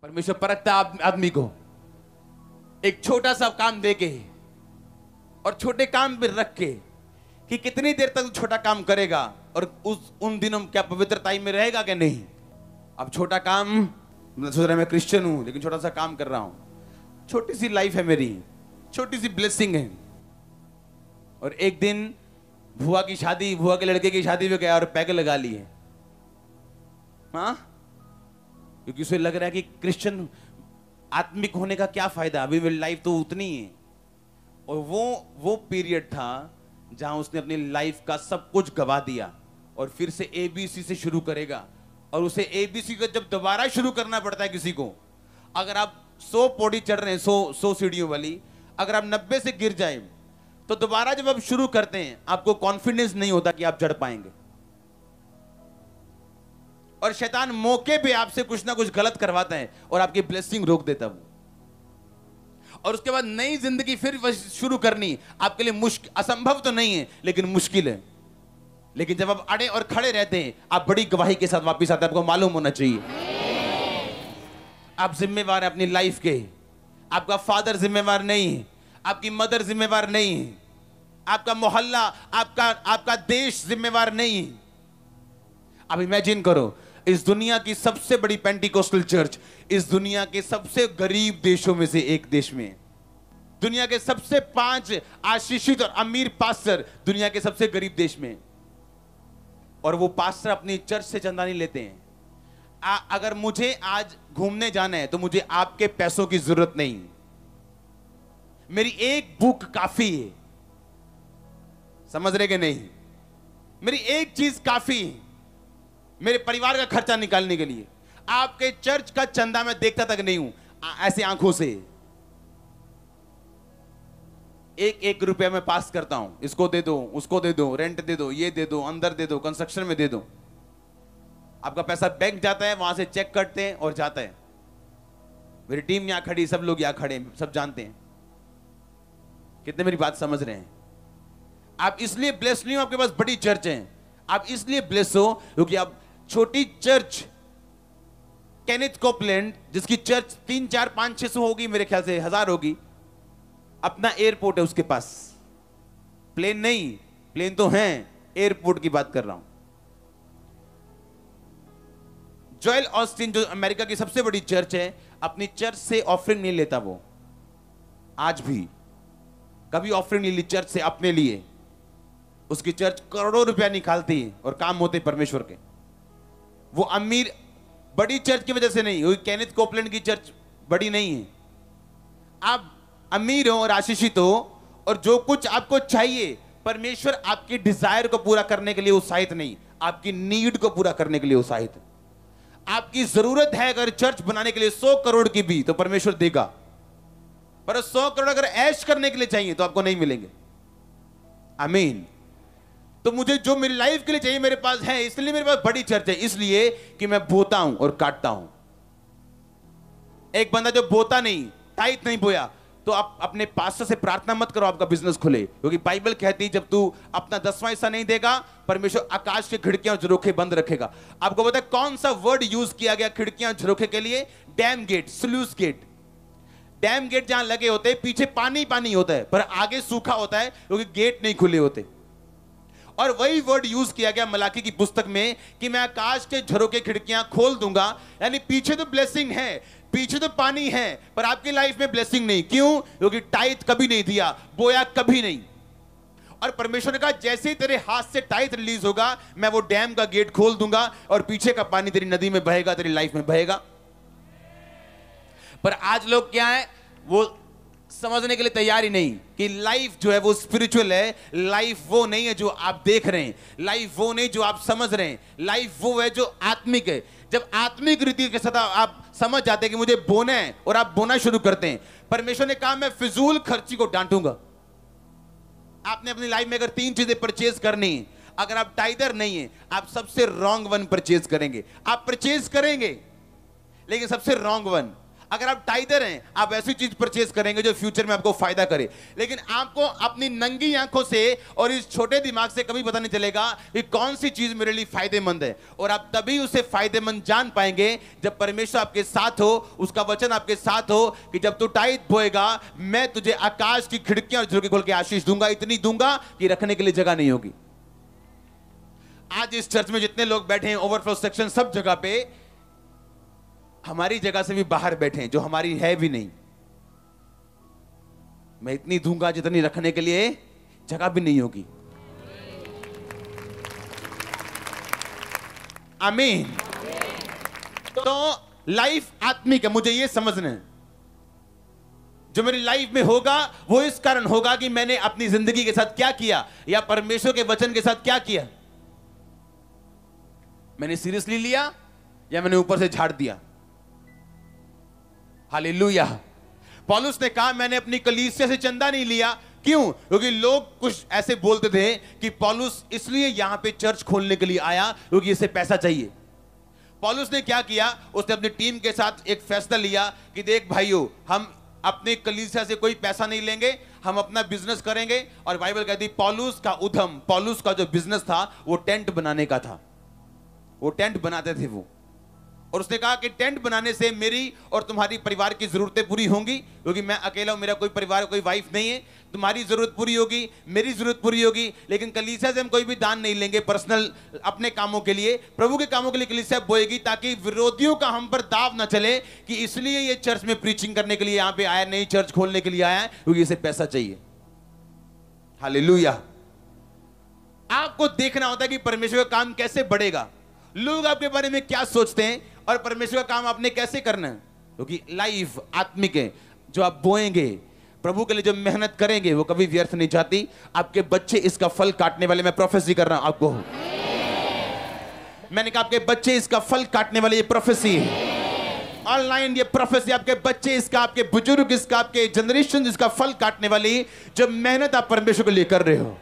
परमेश्वर परखता आदमी को एक छोटा सा काम देके और छोटे काम पे रख के कि कितनी देर तक छोटा काम करेगा और उन दिनों क्या पवित्रता में रहेगा कि नहीं। अब छोटा काम, मैं सोच रहा मैं क्रिश्चियन हूं लेकिन छोटा सा काम कर रहा हूं, छोटी सी लाइफ है मेरी, छोटी सी ब्लेसिंग है। और एक दिन भुआ के लड़के की शादी में गया और पैग लगा लिए। हाँ, क्योंकि उसे लग रहा है कि क्रिश्चियन आत्मिक होने का क्या फायदा, अभी मेरी लाइफ तो उतनी है। और वो पीरियड था जहां उसने अपनी लाइफ का सब कुछ गवा दिया और फिर से एबीसी से शुरू करेगा। और उसे एबीसी को जब दोबारा शुरू करना पड़ता है किसी को, अगर आप 100 पौड़ी चढ़ रहे हैं, 100 सीढ़ियों वाली, अगर आप 90 से गिर जाए तो दोबारा जब आप शुरू करते हैं आपको कॉन्फिडेंस नहीं होता कि आप चढ़ पाएंगे। और शैतान मौके पे आपसे कुछ ना कुछ गलत करवाता है और आपकी ब्लेसिंग रोक देता है। और उसके बाद नई जिंदगी फिर शुरू करनी आपके लिए मुश्किल, असंभव तो नहीं है लेकिन मुश्किल है। लेकिन जब आप अड़े और खड़े रहते हैं आप बड़ी गवाही के साथ वापस आते हैं। आपको मालूम होना चाहिए आप जिम्मेवार हैं अपनी लाइफ के। आपका फादर जिम्मेवार नहीं है, आपकी मदर जिम्मेवार नहीं है, आपका मोहल्ला, आपका देश जिम्मेवार नहीं है। अब इमेजिन करो, इस दुनिया की सबसे बड़ी पेंटिकोस्टल चर्च इस दुनिया के सबसे गरीब देशों में से एक देश में, दुनिया के सबसे 5 आशीषित और अमीर पास्टर दुनिया के सबसे गरीब देश में, और वो पास्टर अपनी चर्च से चंदा नहीं लेते हैं। अगर मुझे आज घूमने जाना है तो मुझे आपके पैसों की जरूरत नहीं, मेरी एक बुक काफी है। समझ रहे कि नहीं? मेरी एक चीज काफी है मेरे परिवार का खर्चा निकालने के लिए। आपके चर्च का चंदा मैं देखता तक नहीं हूं ऐसे आंखों से। एक रुपया मैं पास करता हूं, इसको दे दो, उसको दे दो, रेंट दे दो, ये दे दो, अंदर दे दो, कंस्ट्रक्शन में दे दो। आपका पैसा बैंक जाता है, वहां से चेक कटते हैं और जाता है। मेरी टीम यहां खड़ी, सब लोग यहां खड़े, सब जानते हैं। कितने मेरी बात समझ रहे हैं? आप इसलिए ब्लेस नहीं हो आपके पास बड़ी चर्च है, आप इसलिए ब्लेस हो क्योंकि आप छोटी चर्च केनेथ कोपलैंड, जिसकी चर्च 3, 4, 5, 600 होगी, मेरे ख्याल से 1000 होगी, अपना एयरपोर्ट है उसके पास। प्लेन नहीं, प्लेन तो है, एयरपोर्ट की बात कर रहा हूं। जोएल ऑस्टिन जो अमेरिका की सबसे बड़ी चर्च है, अपनी चर्च से ऑफरिंग नहीं लेता वो, आज भी कभी ऑफरिंग नहीं ली चर्च से अपने लिए। उसकी चर्च करोड़ों रुपया निकालती है और काम होते परमेश्वर के। वो अमीर बड़ी चर्च की वजह से नहीं, क्योंकि केनेथ कोपलैंड की चर्च बड़ी नहीं है। आप अमीर हो और आशीषित हो और जो कुछ आपको चाहिए, परमेश्वर आपकी डिजायर को पूरा करने के लिए उत्साहित नहीं, आपकी नीड को पूरा करने के लिए उत्साहित है। आपकी जरूरत है अगर चर्च बनाने के लिए 100 करोड़ की भी, तो परमेश्वर देगा। पर 100 करोड़ अगर ऐश करने के लिए चाहिए तो आपको नहीं मिलेंगे। आमीन। तो मुझे जो मेरी लाइफ के लिए चाहिए मेरे पास है, इसलिए मेरे पास बड़ी चर्च है, इसलिए कि मैं बोता हूं और काटता हूं। एक बंदा जो बोता नहीं, टाइट नहीं बोया, तो आप अपने पास्टर से प्रार्थना मत करो आपका बिजनेस खुले, क्योंकि बाइबल कहती है जब तू अपना 10वां हिस्सा नहीं देगा, परमेश्वर आकाश की खिड़कियां झरोखे बंद रखेगा। आपको पता है कौन सा वर्ड यूज किया गया खिड़कियां झरोखे के लिए? Dam gate, sluice gate. Dam gate जहां लगे होते हैं पीछे पानी पानी होता है, पर आगे सूखा होता है क्योंकि गेट नहीं खुले होते। और वही वर्ड यूज किया गया मलाकी की पुस्तक में कि मैं आकाश के झरोखे खिड़कियां खोल दूंगा। यानी पीछे तो ब्लेसिंग है, पीछे तो पानी है, पर आपकी लाइफ में ब्लेसिंग नहीं। क्यों? क्योंकि टाइट कभी नहीं दिया, बोया कभी नहीं। और परमेश्वर ने कहा जैसे ही तेरे हाथ से टाइट रिलीज होगा, मैं वो डैम का गेट खोल दूंगा और पीछे का पानी तेरी नदी में बहेगा, तेरी लाइफ में बहेगा। पर आज लोग क्या है, वो समझने के लिए तैयार ही नहीं कि लाइफ जो है वो स्पिरिचुअल है। लाइफ वो नहीं है जो आप देख रहे हैं, लाइफ वो नहीं जो आप समझ रहे हैं, लाइफ वो है जो आत्मिक है। जब आत्मिक रीति के साथ आप समझ जाते हैं कि मुझे बोना है और आप बोना शुरू करते हैं, परमेश्वर ने कहा मैं फिजूल खर्ची को डांटूंगा। आपने अपनी लाइफ में अगर 3 चीजें परचेज करनी है, अगर आप टाइदर नहीं है, आप सबसे रॉन्ग वन परचेज करेंगे। आप परचेज करेंगे लेकिन सबसे रॉन्ग वन। अगर आप टाइदर हैं, आप ऐसी चीज परचेज करेंगे जो फ्यूचर में आपको फायदा करे। लेकिन आपको अपनी नंगी आंखों से और इस छोटे दिमाग से कभी पता नहीं चलेगा कि कौन सी चीज मेरे लिए फायदेमंद है। और आप तभी उसे फायदेमंद जान पाएंगे जब परमेश्वर आपके साथ हो, उसका वचन आपके साथ हो कि जब तू टाइद बोएगा मैं तुझे आकाश की खिड़कियां और झरोखे खोल के आशीष दूंगा, इतनी दूंगा कि रखने के लिए जगह नहीं होगी। आज इस चर्च में जितने लोग बैठे हैं, ओवरफ्लो सेक्शन सब जगह पे, हमारी जगह से भी बाहर बैठे हैं जो हमारी है भी नहीं। मैं इतनी दूंगा जितनी रखने के लिए जगह भी नहीं होगी। आमीन। तो लाइफ आत्मिक है, मुझे यह समझना है जो मेरी लाइफ में होगा वो इस कारण होगा कि मैंने अपनी जिंदगी के साथ क्या किया या परमेश्वर के वचन के साथ क्या किया। मैंने सीरियसली लिया या मैंने ऊपर से झाड़ दिया। हालेलुया। पौलुस ने कहा मैंने अपनी कलीसिया से चंदा नहीं लिया। क्यों? क्योंकि लोग कुछ ऐसे बोलते थे कि पौलुस इसलिए यहां पे चर्च खोलने के लिए आया क्योंकि इसे पैसा चाहिए। पौलुस ने क्या किया? उसने अपनी टीम के साथ एक फैसला लिया कि देख भाइयों, हम अपने कलीसिया से कोई पैसा नहीं लेंगे, हम अपना बिजनेस करेंगे। और बाइबल कहती पौलुस का उद्यम, पौलुस का जो बिजनेस था वो टेंट बनाने का था। वो टेंट बनाते थे वो, और उसने कहा कि टेंट बनाने से मेरी और तुम्हारी परिवार की जरूरतें पूरी होंगी, क्योंकि मैं अकेला हूं, मेरा कोई परिवार कोई वाइफ नहीं है। तुम्हारी जरूरत पूरी होगी, मेरी जरूरत पूरी होगी, लेकिन कलीसिया से हम कोई भी दान नहीं लेंगे पर्सनल अपने कामों के लिए, प्रभु के कामों के लिए कलीसिया बोएगी, ताकि विरोधियों का हम पर दाव ना चले कि इसलिए ये चर्च में प्रीचिंग करने के लिए यहां पे आया, नहीं चर्च खोलने के लिए आया है क्योंकि इसे पैसा चाहिए। हालेलुया। आपको देखना होता है कि परमेश्वर का काम कैसे बढ़ेगा, लोग आपके बारे में क्या सोचते हैं और परमेश्वर का काम आपने कैसे करना है। क्योंकि लाइफ आत्मिक है, जो आप बोएंगे प्रभु के लिए, जो मेहनत करेंगे वो कभी व्यर्थ नहीं जाती। आपके बच्चे इसका फल काटने वाले, मैं प्रोफेसी कर रहा हूं आपको। मैंने कहा आपके बच्चे इसका फल काटने वाले, ये प्रोफेसी है ऑनलाइन, ये प्रोफेसी। आपके बच्चे इसका, आपके बुजुर्ग इसका, आपके जनरेशन इसका फल काटने वाली, जब मेहनत आप परमेश्वर के लिए कर रहे हो।